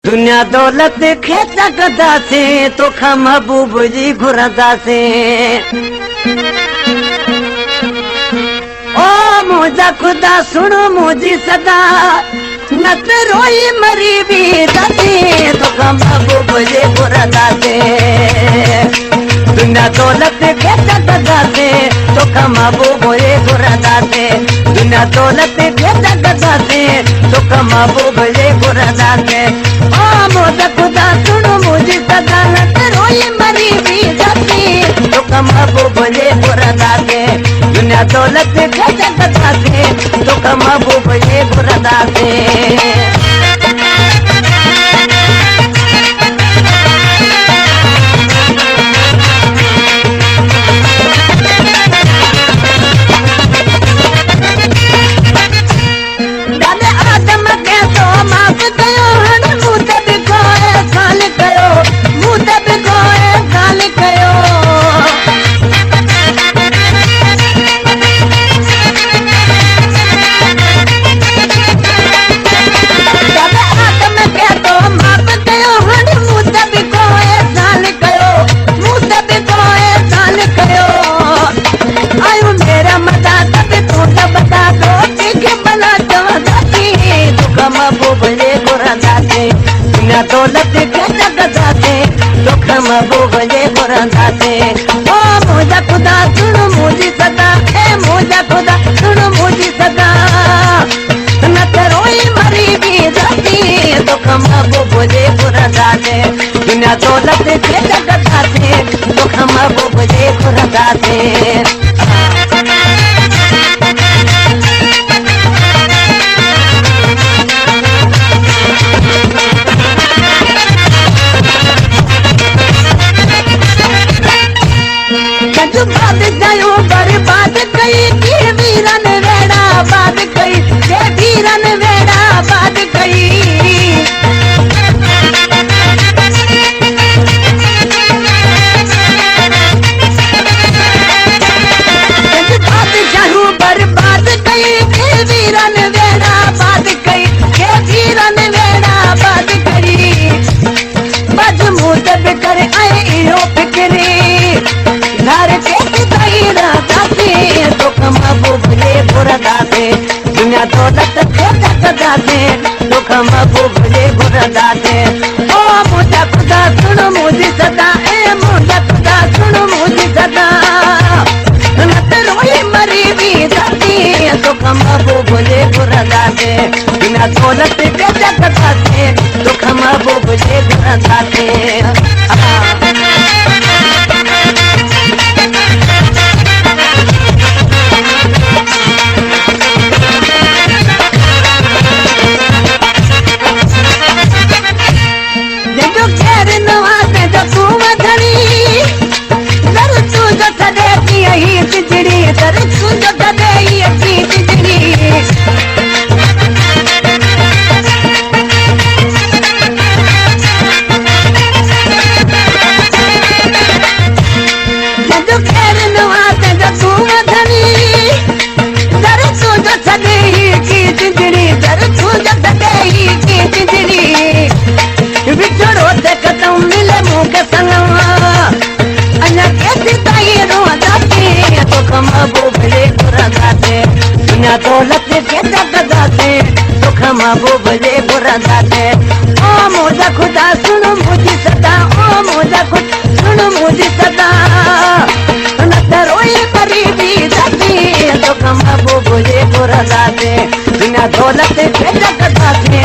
दुनिया दौलत खेच कंदासे तोखा महबूब जी घुरंदासे। ओ मुंहिंजा खुदा सुण मुंहिंजी सदा न त रोई मरी बि दासे तोखा महबूब जी घुरंदासे। दुनिया दौलत खेच कंदासे तोखा महबूब जी घुरंदासे। दुनिया दौलत खेच कंदासे तोखा महबूब जी घुरंदासे। मुंहिंजा खुदा सुण मुंहिंजी सदा न त रोई मरी बि दासे तोखा महबूब जी घुरंदासे। दुनिया दौलत खेच कंदासे तोखा महबूब जी घुरंदासे। दुनिया दौलत खेच कंदासे तोखा महबूब जी घुरंदासे। ओ मुंहिंजा खुदा सुण मुंहिंजी सदा ए मुंहिंजा खुदा सुण मुंहिंजी सदा न त रोई मरी बि दासे तोखा महबूब जी घुरंदासे। दुनिया दौलत खेच कंदासे तोखा महबूब जी घुरंदासे। बर्बाद कई के वीरन वेड़ा बाद कई के वीरन वेड़ा बाद कई। बादशाहू बर्बाद कई के वीरन वेड़ा बाद कई के वीरन वेड़ा बाद कई। मजमूद बिकर आए इहो फिक्री घर के तोखा महबूब जी घुरंदासे। दुनिया दौलत खेच कंदासे तोखा महबूब जी घुरंदासे। ओ मुंहिंजा खुदा सुण मुंहिंजी सदा ए मुंहिंजा खुदा सुण मुंहिंजी सदा न त रोई मरी बि दासे तोखा महबूब जी घुरंदासे। दुनिया दौलत खेच कंदासे तोखा महबूब जी घुरंदासे। दुनिया दौलत खेच कंदासे तोखा महबूब जी घुरंदासे। ओ मुंहिंजा खुदा सुण मुंहिंजी सदा ओ मुंहिंजा खुदा सुण मुंहिंजी सदा न त रोई मरी बि दासे तोखा महबूब जी घुरंदासे। दुनिया दौलत खेच कंदासे